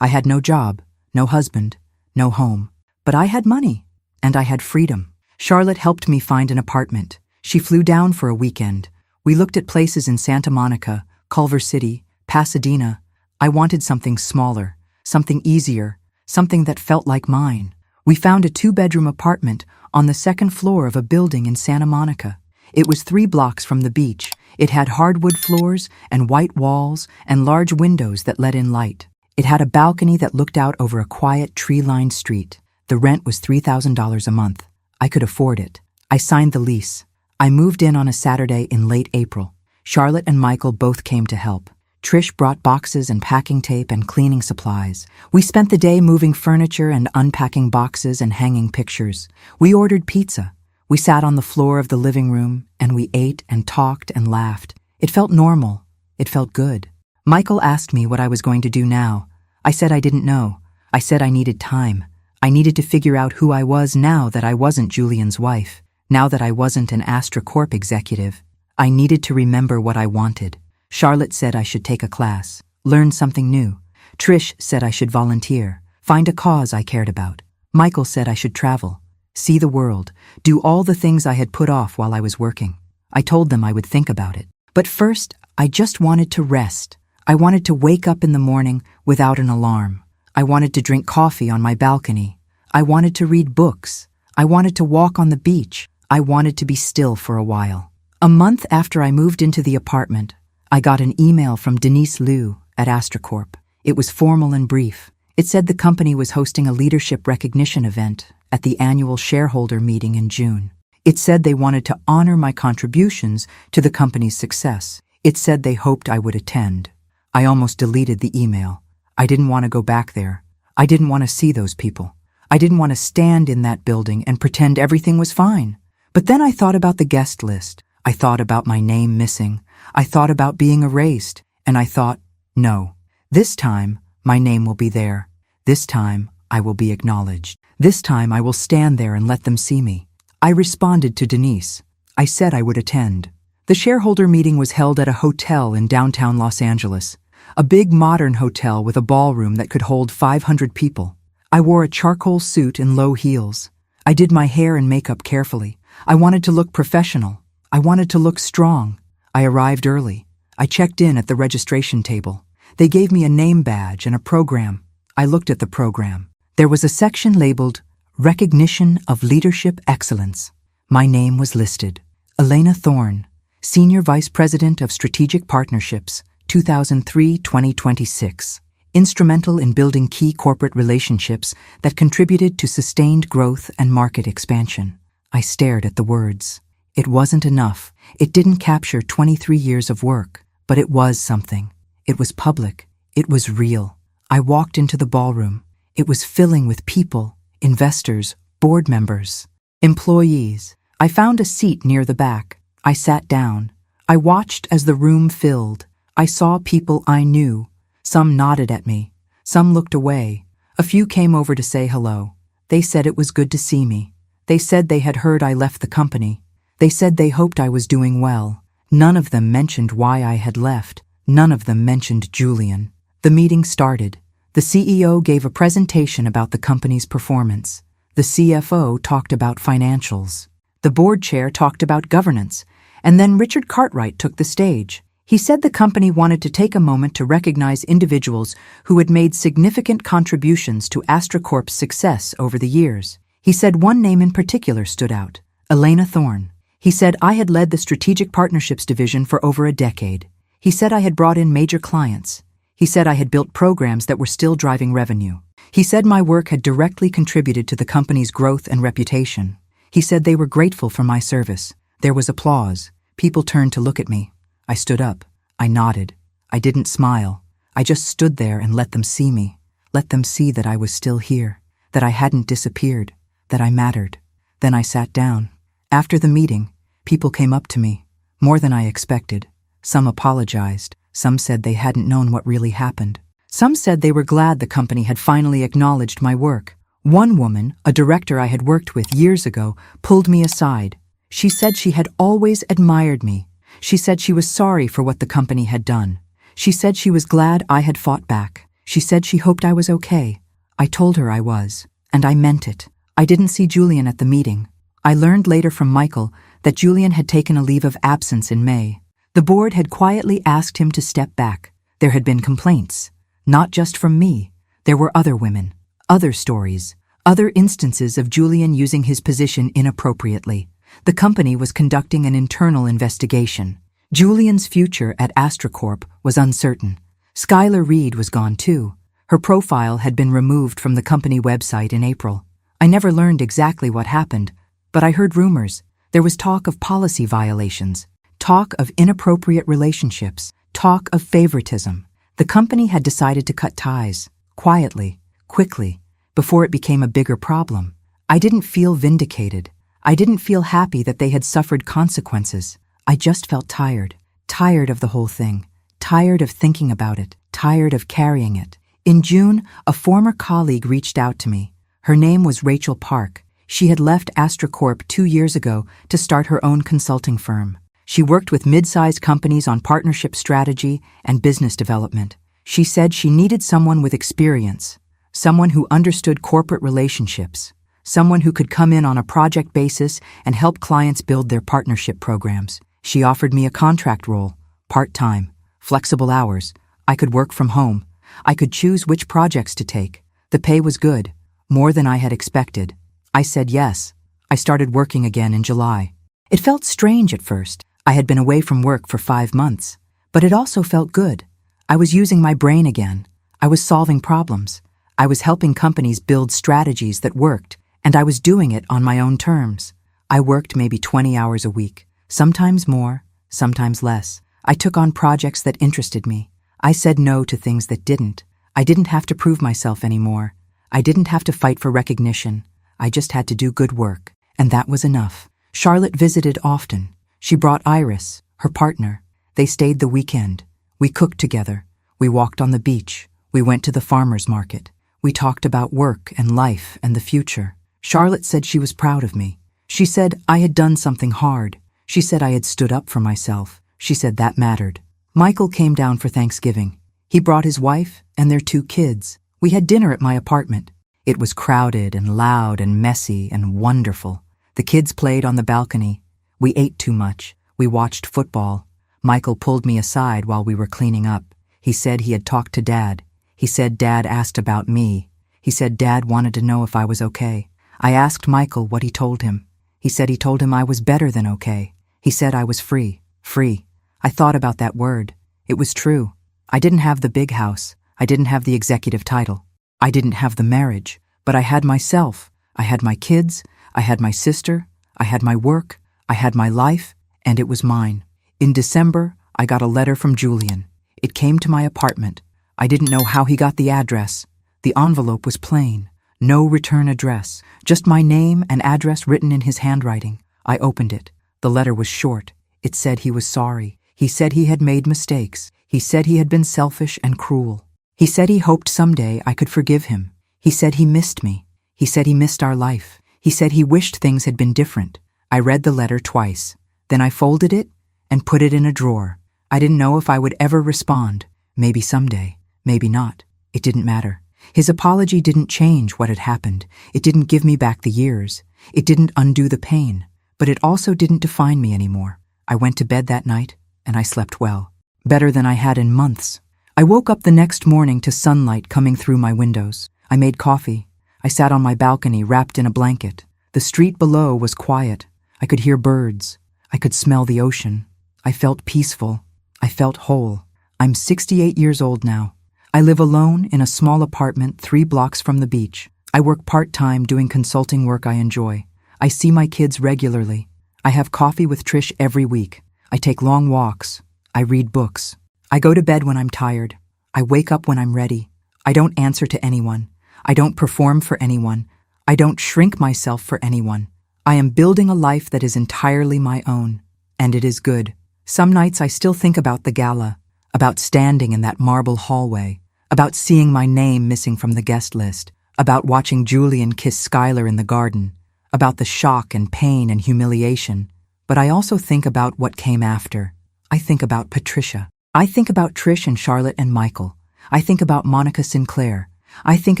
I had no job, no husband, no home. But I had money, and I had freedom. Charlotte helped me find an apartment. She flew down for a weekend. We looked at places in Santa Monica, Culver City, Pasadena. I wanted something smaller, something easier, something that felt like mine. We found a 2-bedroom apartment on the 2nd floor of a building in Santa Monica. It was 3 blocks from the beach. It had hardwood floors and white walls and large windows that let in light. It had a balcony that looked out over a quiet, tree-lined street. The rent was $3,000 a month. I could afford it. I signed the lease. I moved in on a Saturday in late April. Charlotte and Michael both came to help. Trish brought boxes and packing tape and cleaning supplies. We spent the day moving furniture and unpacking boxes and hanging pictures. We ordered pizza. We sat on the floor of the living room and we ate and talked and laughed. It felt normal. It felt good. Michael asked me what I was going to do now. I said I didn't know. I said I needed time. I needed to figure out who I was now that I wasn't Julian's wife. Now that I wasn't an AstraCorp executive. I needed to remember what I wanted. Charlotte said I should take a class, learn something new. Trish said I should volunteer, find a cause I cared about. Michael said I should travel, see the world, do all the things I had put off while I was working. I told them I would think about it. But first, I just wanted to rest. I wanted to wake up in the morning without an alarm. I wanted to drink coffee on my balcony. I wanted to read books. I wanted to walk on the beach. I wanted to be still for a while. A month after I moved into the apartment, I got an email from Denise Liu at AstraCorp. It was formal and brief. It said the company was hosting a leadership recognition event at the annual shareholder meeting in June. It said they wanted to honor my contributions to the company's success. It said they hoped I would attend. I almost deleted the email. I didn't want to go back there. I didn't want to see those people. I didn't want to stand in that building and pretend everything was fine. But then I thought about the guest list. I thought about my name missing. I thought about being erased. And I thought, no, this time my name will be there. This time I will be acknowledged. This time I will stand there and let them see me. I responded to Denise. I said I would attend. The shareholder meeting was held at a hotel in downtown Los Angeles, a big modern hotel with a ballroom that could hold 500 people. I wore a charcoal suit and low heels. I did my hair and makeup carefully. I wanted to look professional. I wanted to look strong. I arrived early. I checked in at the registration table. They gave me a name badge and a program. I looked at the program. There was a section labeled Recognition of Leadership Excellence. My name was listed. Elena Thorne, Senior Vice President of Strategic Partnerships, 2003-2026. Instrumental in building key corporate relationships that contributed to sustained growth and market expansion. I stared at the words. It wasn't enough. It didn't capture 23 years of work, but it was something. It was public. It was real. I walked into the ballroom. It was filling with people, investors, board members, employees. I found a seat near the back. I sat down. I watched as the room filled. I saw people I knew. Some nodded at me. Some looked away. A few came over to say hello. They said it was good to see me. They said they had heard I left the company. They said they hoped I was doing well. None of them mentioned why I had left. None of them mentioned Julian. The meeting started. The CEO gave a presentation about the company's performance. The CFO talked about financials. The board chair talked about governance. And then Richard Cartwright took the stage. He said the company wanted to take a moment to recognize individuals who had made significant contributions to AstraCorp's success over the years. He said one name in particular stood out, Elena Thorne. He said I had led the Strategic Partnerships division for over a decade. He said I had brought in major clients. He said I had built programs that were still driving revenue. He said my work had directly contributed to the company's growth and reputation. He said they were grateful for my service. There was applause. People turned to look at me. I stood up. I nodded. I didn't smile. I just stood there and let them see me. Let them see that I was still here, that I hadn't disappeared, that I mattered. Then I sat down. After the meeting, people came up to me, more than I expected. Some apologized. Some said they hadn't known what really happened. Some said they were glad the company had finally acknowledged my work. One woman, a director I had worked with years ago, pulled me aside. She said she had always admired me. She said she was sorry for what the company had done. She said she was glad I had fought back. She said she hoped I was okay. I told her I was, and I meant it. I didn't see Julian at the meeting. I learned later from Michael that Julian had taken a leave of absence in May. The board had quietly asked him to step back. There had been complaints, not just from me. There were other women, other stories, other instances of Julian using his position inappropriately. The company was conducting an internal investigation. Julian's future at AstraCorp was uncertain. Skylar Reed was gone too. Her profile had been removed from the company website in April. I never learned exactly what happened, but I heard rumors. There was talk of policy violations, talk of inappropriate relationships, talk of favoritism. The company had decided to cut ties, quietly, quickly, before it became a bigger problem. I didn't feel vindicated. I didn't feel happy that they had suffered consequences. I just felt tired. Tired of the whole thing. Tired of thinking about it. Tired of carrying it. In June, a former colleague reached out to me. Her name was Rachel Park. She had left AstraCorp 2 years ago to start her own consulting firm. She worked with mid-sized companies on partnership strategy and business development. She said she needed someone with experience, someone who understood corporate relationships, someone who could come in on a project basis and help clients build their partnership programs. She offered me a contract role, part-time, flexible hours. I could work from home. I could choose which projects to take. The pay was good, more than I had expected. I said yes. I started working again in July. It felt strange at first. I had been away from work for 5 months, but it also felt good. I was using my brain again. I was solving problems. I was helping companies build strategies that worked, and I was doing it on my own terms. I worked maybe 20 hours a week, sometimes more, sometimes less. I took on projects that interested me. I said no to things that didn't. I didn't have to prove myself anymore. I didn't have to fight for recognition. I just had to do good work, and that was enough. Charlotte visited often. She brought Iris, her partner. They stayed the weekend. We cooked together. We walked on the beach. We went to the farmer's market. We talked about work and life and the future. Charlotte said she was proud of me. She said I had done something hard. She said I had stood up for myself. She said that mattered. Michael came down for Thanksgiving. He brought his wife and their 2 kids. We had dinner at my apartment. It was crowded and loud and messy and wonderful. The kids played on the balcony. We ate too much. We watched football. Michael pulled me aside while we were cleaning up. He said he had talked to Dad. He said Dad asked about me. He said Dad wanted to know if I was okay. I asked Michael what he told him. He said he told him I was better than okay. He said I was free. Free. I thought about that word. It was true. I didn't have the big house. I didn't have the executive title. I didn't have the marriage. But I had myself. I had my kids. I had my sister. I had my work. I had my life. And it was mine. In December, I got a letter from Julian. It came to my apartment. I didn't know how he got the address. The envelope was plain. No return address. Just my name and address written in his handwriting. I opened it. The letter was short. It said he was sorry. He said he had made mistakes. He said he had been selfish and cruel. He said he hoped someday I could forgive him. He said he missed me. He said he missed our life. He said he wished things had been different. I read the letter twice. Then I folded it and put it in a drawer. I didn't know if I would ever respond. Maybe someday. Maybe not. It didn't matter. His apology didn't change what had happened. It didn't give me back the years. It didn't undo the pain. But it also didn't define me anymore. I went to bed that night, and I slept well. Better than I had in months. I woke up the next morning to sunlight coming through my windows. I made coffee. I sat on my balcony wrapped in a blanket. The street below was quiet. I could hear birds. I could smell the ocean. I felt peaceful. I felt whole. I'm 68 years old now. I live alone in a small apartment 3 blocks from the beach. I work part-time doing consulting work I enjoy. I see my kids regularly. I have coffee with Trish every week. I take long walks. I read books. I go to bed when I'm tired. I wake up when I'm ready. I don't answer to anyone. I don't perform for anyone. I don't shrink myself for anyone. I am building a life that is entirely my own. And it is good. Some nights I still think about the gala, about standing in that marble hallway, about seeing my name missing from the guest list, about watching Julian kiss Skylar in the garden, about the shock and pain and humiliation. But I also think about what came after. I think about Patricia. I think about Trish and Charlotte and Michael. I think about Monica Sinclair. I think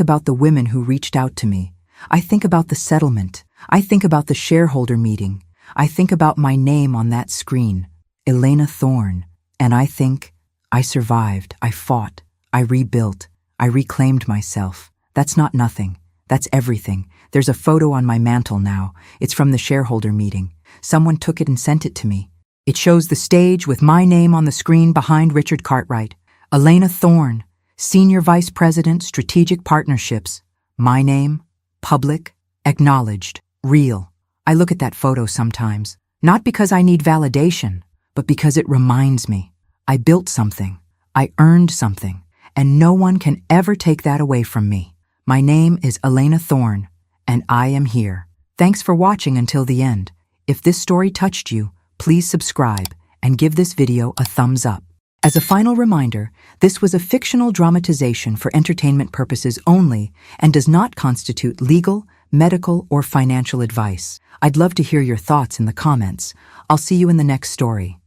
about the women who reached out to me. I think about the settlement. I think about the shareholder meeting. I think about my name on that screen, Elena Thorne. And I think, I survived, I fought, I rebuilt, I reclaimed myself. That's not nothing. That's everything. There's a photo on my mantle now. It's from the shareholder meeting. Someone took it and sent it to me. It shows the stage with my name on the screen behind Richard Cartwright. Elena Thorne, Senior Vice President, Strategic Partnerships. My name, public, acknowledged, real. I look at that photo sometimes, not because I need validation, but because it reminds me. I built something. I earned something. And no one can ever take that away from me. My name is Elena Thorne, and I am here. Thanks for watching until the end. If this story touched you, please subscribe and give this video a thumbs up. As a final reminder, this was a fictional dramatization for entertainment purposes only and does not constitute legal, medical, or financial advice. I'd love to hear your thoughts in the comments. I'll see you in the next story.